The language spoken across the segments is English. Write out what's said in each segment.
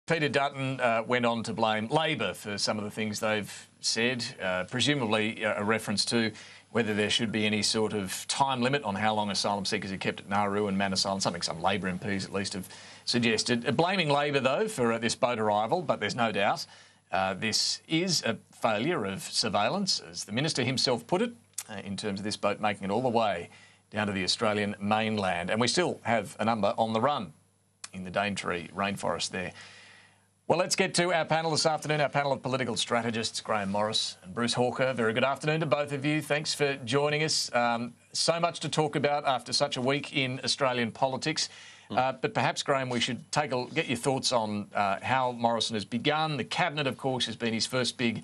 Peter Dutton went on to blame Labor for some of the things they've said, presumably a reference to whether there should be any sort of time limit on how long asylum seekers are kept at Nauru and Manus Island, something some Labor MPs at least have suggested. Blaming Labor, though, for this boat arrival, but there's no doubt this is a failure of surveillance, as the Minister himself put it, in terms of this boat making it all the way down to the Australian mainland. And we still have a number on the run in the Daintree rainforest there. Well, let's get to our panel this afternoon, our panel of political strategists, Grahame Morris and Bruce Hawker. Very good afternoon to both of you. Thanks for joining us. So much to talk about after such a week in Australian politics. But perhaps, Grahame, we should get your thoughts on how Morrison has begun. The Cabinet, of course, has been his first big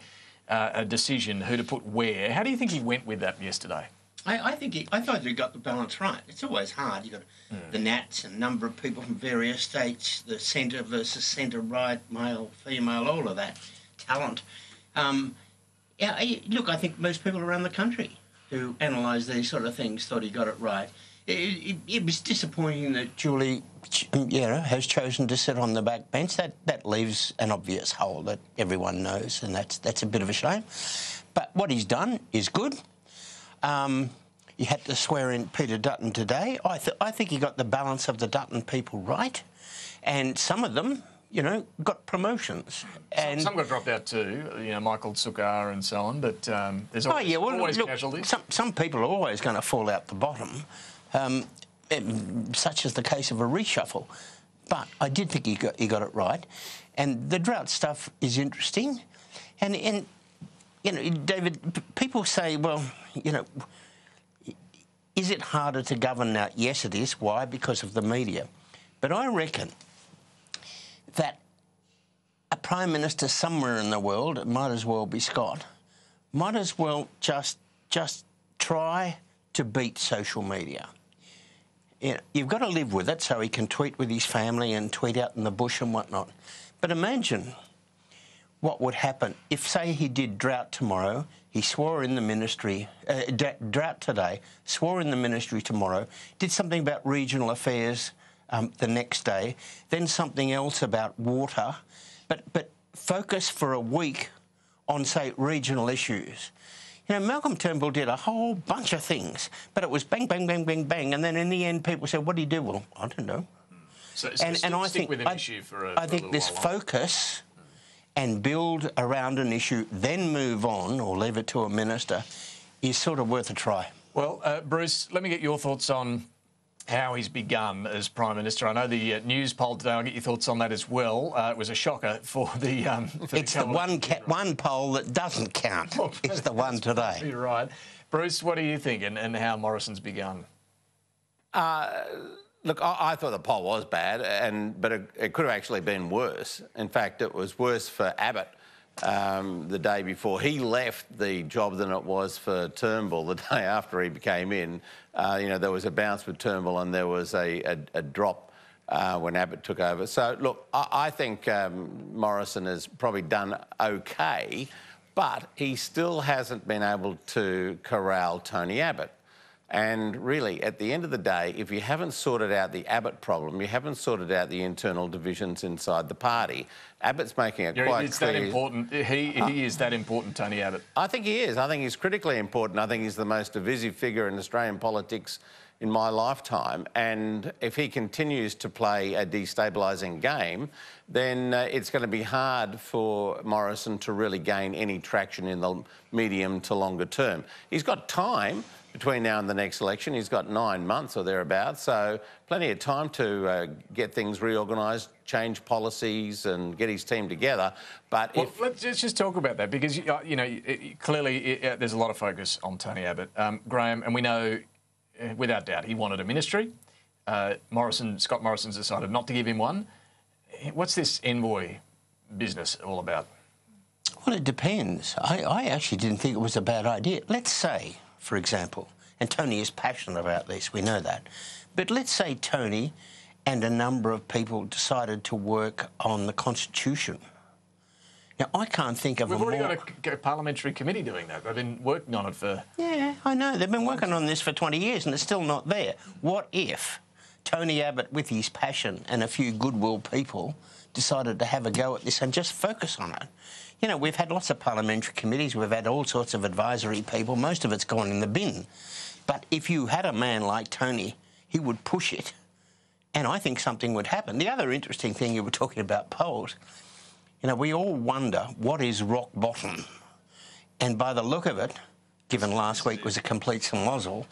decision, who to put where. How do you think he went with that yesterday? I thought he got the balance right. It's always hard. You've got the Nats, a number of people from various states, the centre versus centre-right, male, female, all of that talent. Look, I think most people around the country who analyse these sort of things thought he got it right. It was disappointing that Julie, has chosen to sit on the back bench. That leaves an obvious hole that everyone knows, and that's a bit of a shame. But what he's done is good. You had to swear in Peter Dutton today. I think he got the balance of the Dutton people right, and some of them, got promotions. And some got dropped out too, Michael Tsukar and so on. But there's always casualties. Some people are always going to fall out the bottom, such as the case of a reshuffle. But I did think he got it right, and the drought stuff is interesting, and. David, people say, well, is it harder to govern now? Yes, it is. Why? Because of the media. But I reckon that a Prime Minister somewhere in the world, it might as well be Scott, might as well just try to beat social media. You've got to live with it so he can tweet with his family and tweet out in the bush and whatnot. But imagine what would happen if, say, he did drought tomorrow, he swore in the ministry, drought today, swore in the ministry tomorrow, did something about regional affairs the next day, then something else about water, but focus for a week on, say, regional issues. Malcolm Turnbull did a whole bunch of things, but it was bang, bang, bang, bang, bang, and then in the end people said, what do you do? Well, I don't know. So I think with an issue for a little this while focus and build around an issue, then move on or leave it to a minister, is sort of worth a try. Well, Bruce, let me get your thoughts on how he's begun as Prime Minister. I know the news poll today, I'll get your thoughts on that as well. It was a shocker for the... it's the one poll that doesn't count. It's the one today. You're right. Bruce, what do you think and how Morrison's begun? Look, I thought the poll was bad, but it could have actually been worse. In fact, it was worse for Abbott the day before he left the job than it was for Turnbull the day after he came in. There was a bounce with Turnbull and there was a drop when Abbott took over. So, look, I think Morrison has probably done OK, but he still hasn't been able to corral Tony Abbott. And really, at the end of the day, if you haven't sorted out the Abbott problem, you haven't sorted out the internal divisions inside the party. Abbott's making it quite clear. That important. He is that important, Tony Abbott. I think he is. I think he's critically important. I think he's the most divisive figure in Australian politics in my lifetime. And if he continues to play a destabilising game, then it's going to be hard for Morrison to really gain any traction in the medium to longer term. He's got time between now and the next election. He's got 9 months or thereabouts, so plenty of time to get things reorganised, change policies and get his team together. But let's just talk about that, because, clearly there's a lot of focus on Tony Abbott. Grahame, and we know without doubt he wanted a ministry. Scott Morrison's decided not to give him one. What's this envoy business all about? Well, it depends. I actually didn't think it was a bad idea. Let's say, for example, and Tony is passionate about this, we know that, but let's say Tony and a number of people decided to work on the Constitution. Now, I can't think of We've already got a parliamentary committee doing that. They've been working on it for... Yeah, I know. They've been working on this for 20 years and it's still not there. What if Tony Abbott, with his passion and a few goodwill people, decided to have a go at this and just focus on it. You know, we've had lots of parliamentary committees, we've had all sorts of advisory people, most of it's gone in the bin. But if you had a man like Tony, he would push it, and I think something would happen. The other interesting thing, you were talking about polls, you know, we all wonder what is rock bottom. And by the look of it, given last week was a complete schmozzle,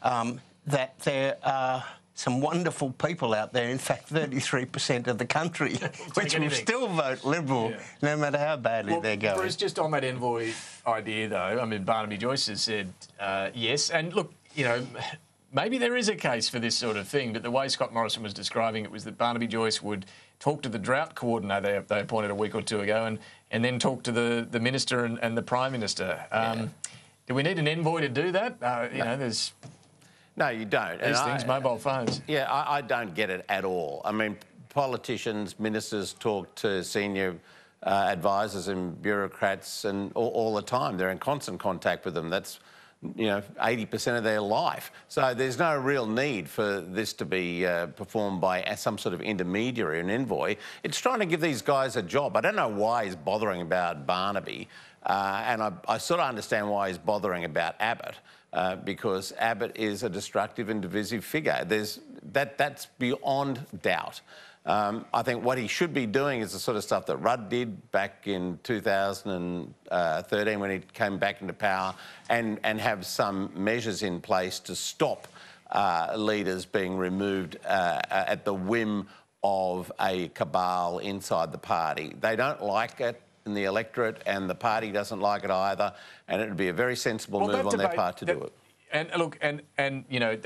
that there are some wonderful people out there, in fact 33% of the country, which will still vote Liberal, no matter how badly they're going. Bruce, just on that envoy idea, though, I mean, Barnaby Joyce has said yes. And look, you know, maybe there is a case for this sort of thing, but the way Scott Morrison was describing it was that Barnaby Joyce would talk to the drought coordinator they appointed a week or two ago and then talk to the Minister and the Prime Minister. Do we need an envoy to do that? You know, there's... No, you don't. These things, mobile phones. Yeah, I don't get it at all. I mean, politicians, ministers talk to senior advisors and bureaucrats and all the time. They're in constant contact with them. That's, you know, 80% of their life. So there's no real need for this to be performed by some sort of intermediary, an envoy. It's trying to give these guys a job. I don't know why he's bothering about Barnaby, and I sort of understand why he's bothering about Abbott. Because Abbott is a destructive and divisive figure. That's beyond doubt. I think what he should be doing is the sort of stuff that Rudd did back in 2013 when he came back into power and have some measures in place to stop leaders being removed at the whim of a cabal inside the party. They don't like it in the electorate, and the party doesn't like it either, and it would be a very sensible move on their part to do it. And look, and you know,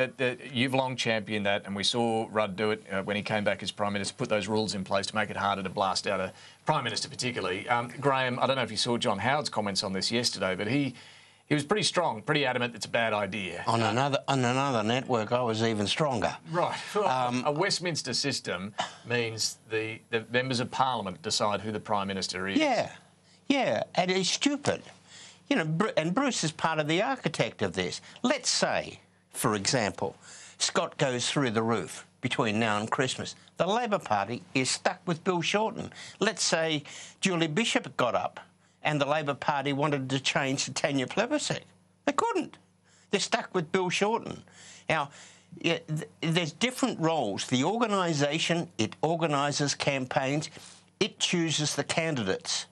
you've long championed that, and we saw Rudd do it when he came back as Prime Minister, put those rules in place to make it harder to blast out a Prime Minister particularly. Grahame, I don't know if you saw John Howard's comments on this yesterday, but he was pretty strong, pretty adamant it's a bad idea. On another network, I was even stronger. Right. Well, a Westminster system means the members of Parliament decide who the Prime Minister is. Yeah, and it's stupid. You know, and Bruce is part of the architect of this. Let's say, for example, Scott goes through the roof between now and Christmas. The Labor Party is stuck with Bill Shorten. Let's say Julie Bishop got up and the Labor Party wanted to change to Tanya Plibersek. They couldn't. They're stuck with Bill Shorten. Now, there's different roles. The organisation, it organises campaigns, it chooses the candidates.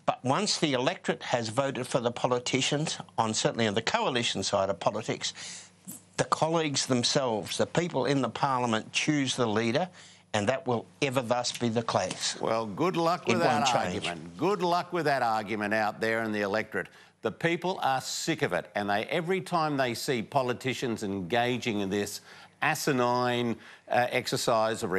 But once the electorate has voted for the politicians, certainly on the coalition side of politics, the colleagues themselves, the people in the Parliament, choose the leader, and that will ever thus be the case. Well, good luck with that argument. Good luck with that argument out there in the electorate. The people are sick of it, and every time they see politicians engaging in this asinine exercise of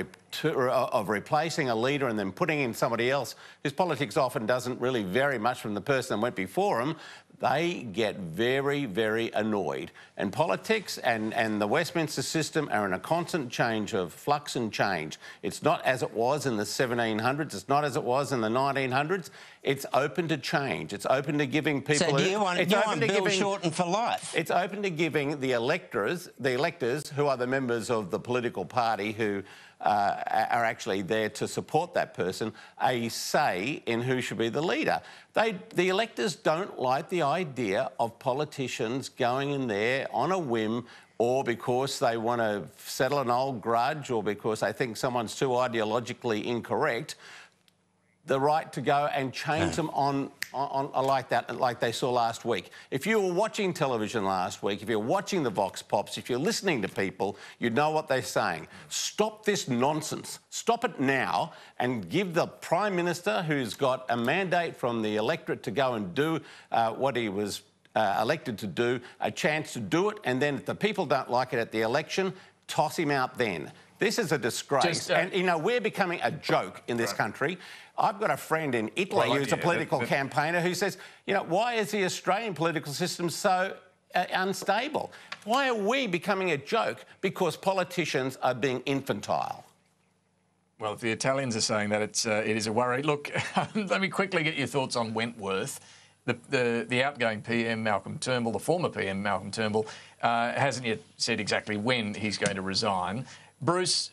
replacing a leader and then putting in somebody else whose politics often doesn't really vary much from the person that went before them, they get very, very annoyed. And politics and the Westminster system are in a constant change of flux and change. It's not as it was in the 1700s. It's not as it was in the 1900s. It's open to change. It's open to giving people... So do you want Bill Shorten for life? It's open to giving the electors, who are the members of the political party who are actually there to support that person, a say in who should be the leader. The electors don't like the idea of politicians going in there on a whim, or because they want to settle an old grudge, or because they think someone's too ideologically incorrect, the right to go and change them on like that, like they saw last week. If you were watching television last week, if you're watching the Vox Pops, if you're listening to people, you'd know what they're saying. Stop this nonsense. Stop it now and give the Prime Minister, who's got a mandate from the electorate to go and do what he was elected to do, a chance to do it, and then if the people don't like it at the election, toss him out then. This is a disgrace. And, you know, we're becoming a joke in this country. I've got a friend in Italy who's a political campaigner who says, you know, why is the Australian political system so unstable? Why are we becoming a joke? Because politicians are being infantile. Well, if the Italians are saying that, it is a worry. Look, let me quickly get your thoughts on Wentworth. The outgoing PM, Malcolm Turnbull, the former PM, Malcolm Turnbull, hasn't yet said exactly when he's going to resign. Bruce,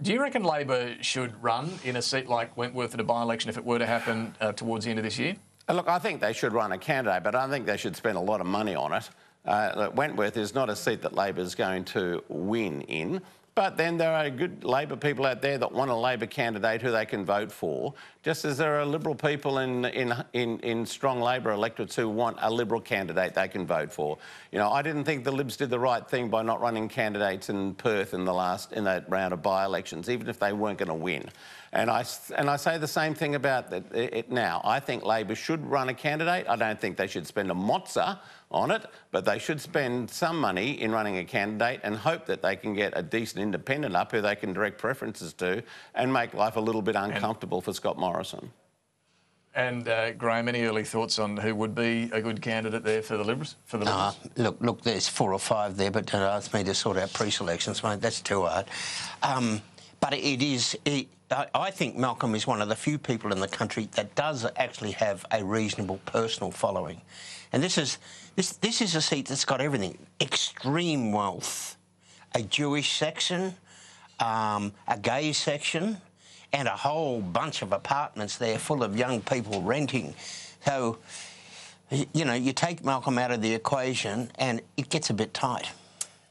Do you reckon Labor should run in a seat like Wentworth in a by-election if it were to happen towards the end of this year? Look, I think they should run a candidate, but I don't think they should spend a lot of money on it. Wentworth is not a seat that Labor's going to win in. But then there are good Labor people out there that want a Labor candidate who they can vote for, just as there are Liberal people in strong Labor electorates who want a Liberal candidate they can vote for. You know, I didn't think the Libs did the right thing by not running candidates in Perth in that round of by-elections, even if they weren't going to win. And I say the same thing about it now. I think Labor should run a candidate. I don't think they should spend a mozza on it, but they should spend some money in running a candidate and hope that they can get a decent independent up who they can direct preferences to and make life a little bit uncomfortable for Scott Morrison. And Grahame, any early thoughts on who would be a good candidate there for the Liberals? Look, there's 4 or 5 there, but don't ask me to sort out pre-selections, mate. That's too hard. But I think Malcolm is one of the few people in the country that does actually have a reasonable personal following. And this is a seat that's got everything. Extreme wealth, a Jewish section, a gay section, and a whole bunch of apartments there full of young people renting. So, you know, you take Malcolm out of the equation and it gets a bit tight.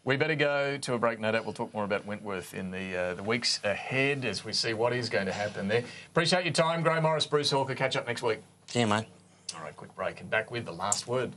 We better go to a break, no doubt. We'll talk more about Wentworth in the weeks ahead as we see what is going to happen there. Appreciate your time, Grahame Morris, Bruce Hawker. Catch up next week. See you, mate. All right, quick break and back with the last word.